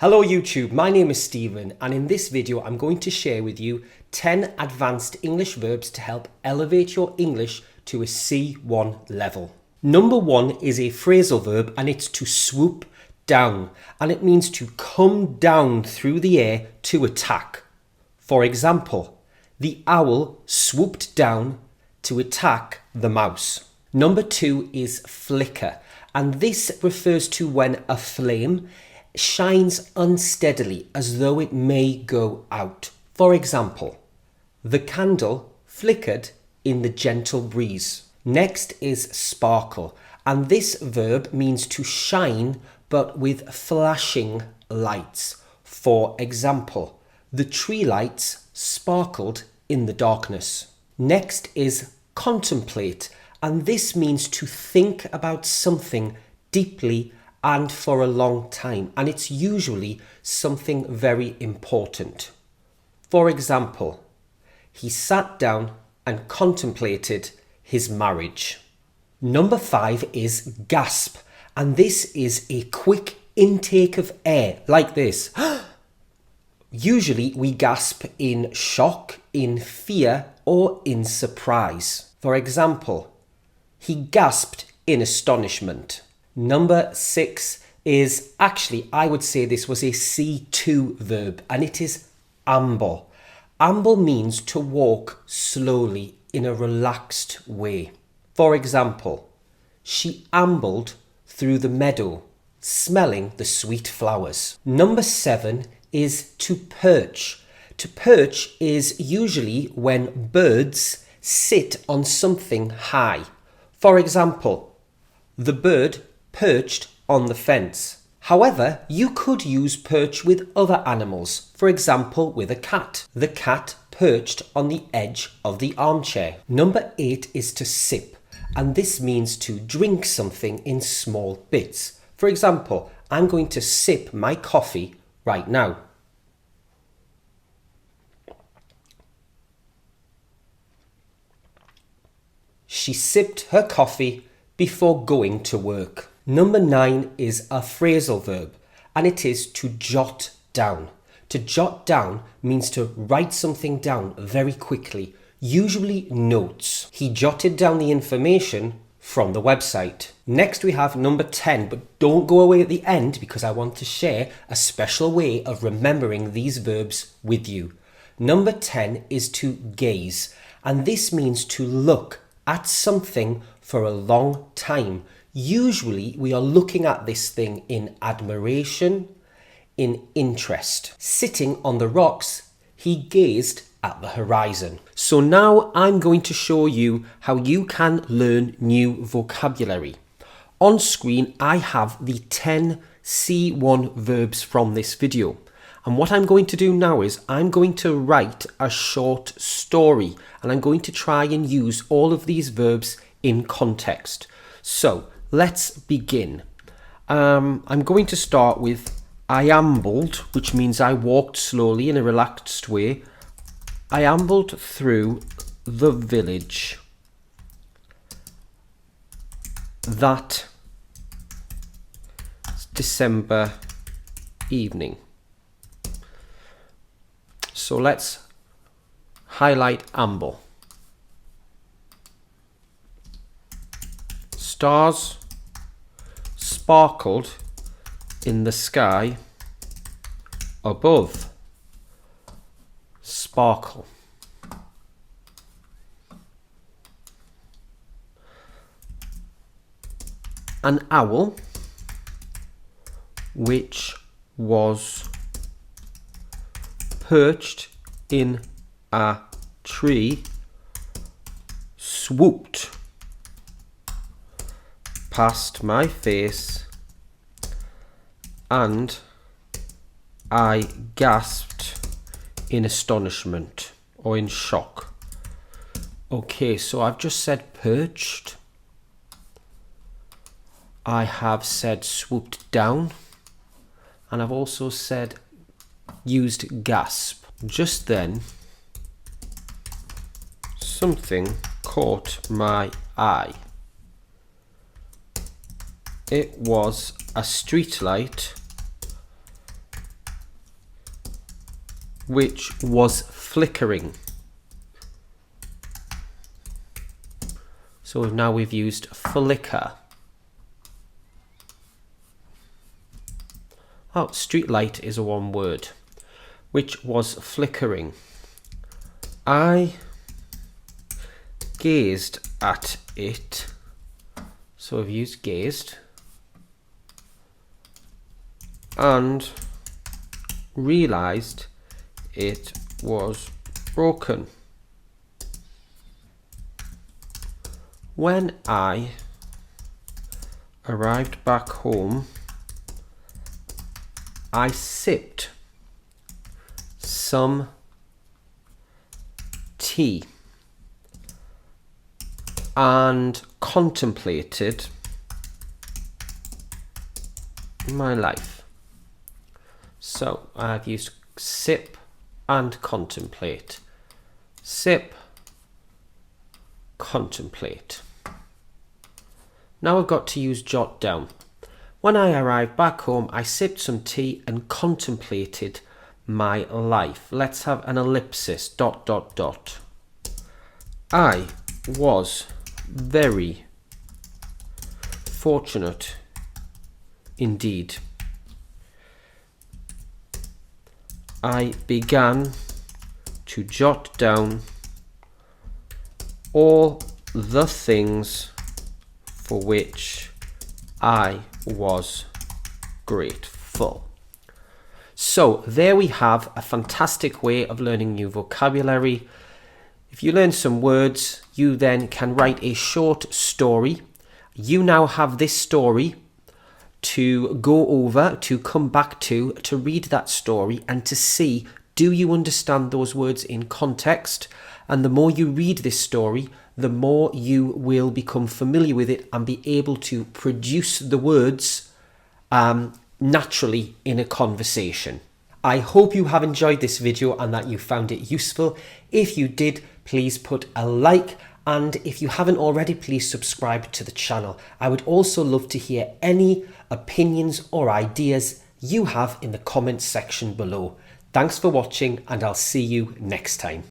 Hello YouTube, my name is Stephen and in this video I'm going to share with you 10 advanced English verbs to help elevate your English to a C1 level. Number 1 is a phrasal verb and it's to swoop down, and it means to come down through the air to attack. For example, the owl swooped down to attack the mouse. Number 2 is flicker, and this refers to when a flame shines unsteadily as though it may go out. For example, the candle flickered in the gentle breeze. Next is sparkle, and this verb means to shine but with flashing lights. For example, the tree lights sparkled in the darkness. Next is contemplate, and this means to think about something deeply and for a long time, and it's usually something very important. For example, he sat down and contemplated his marriage. Number 5 is gasp, and this is a quick intake of air, like this. Usually we gasp in shock, in fear, or in surprise. For example, he gasped in astonishment. Number 6 is, actually, I would say this was a C2 verb, and it is amble. Amble means to walk slowly in a relaxed way. For example, she ambled through the meadow, smelling the sweet flowers. Number 7 is to perch. To perch is usually when birds sit on something high. For example, the bird perched on the fence. However, you could use perch with other animals, for example with a cat. The cat perched on the edge of the armchair. Number 8 is to sip, and this means to drink something in small bits. For example, I'm going to sip my coffee right now. She sipped her coffee before going to work. Number 9 is a phrasal verb, and it is to jot down. To jot down means to write something down very quickly, usually notes. He jotted down the information from the website. Next we have number 10, but don't go away at the end because I want to share a special way of remembering these verbs with you. Number 10 is to gaze, and this means to look at something for a long time. Usually we are looking at this thing in admiration, in interest. Sitting on the rocks, he gazed at the horizon. So now I'm going to show you how you can learn new vocabulary. On screen I have the 10 C1 verbs from this video. And what I'm going to do now is I'm going to write a short story, and I'm going to try and use all of these verbs in context. So let's begin. I'm going to start with I ambled, which means I walked slowly in a relaxed way. I ambled through the village that December evening. So let's highlight amble. Stars sparkled in the sky above. Sparkle. An owl which was perched in a tree swooped past my face and I gasped in astonishment or in shock. Okay, so I've just said perched. I have said swooped down, and I've also said used gasp. Just then, something caught my eye. It was a street light which was flickering. So now we've used flicker. Oh, street light is a one word, which was flickering. I gazed at it. So I've used gazed. And realized it was broken. When I arrived back home, I sipped some tea and contemplated my life. So I've used sip and contemplate. Sip, contemplate. Now I've got to use jot down. When I arrived back home, I sipped some tea and contemplated my life. Let's have an ellipsis, ... I was very fortunate indeed. I began to jot down all the things for which I was grateful. So there we have a fantastic way of learning new vocabulary. If you learn some words, you then can write a short story. You now have this story to go over, to come back to read that story and to see, do you understand those words in context? And the more you read this story, the more you will become familiar with it and be able to produce the words naturally in a conversation. I hope you have enjoyed this video and that you found it useful. If you did, please put a like, and if you haven't already, please subscribe to the channel. I would also love to hear any opinions or ideas you have in the comments section below. Thanks for watching, and I'll see you next time.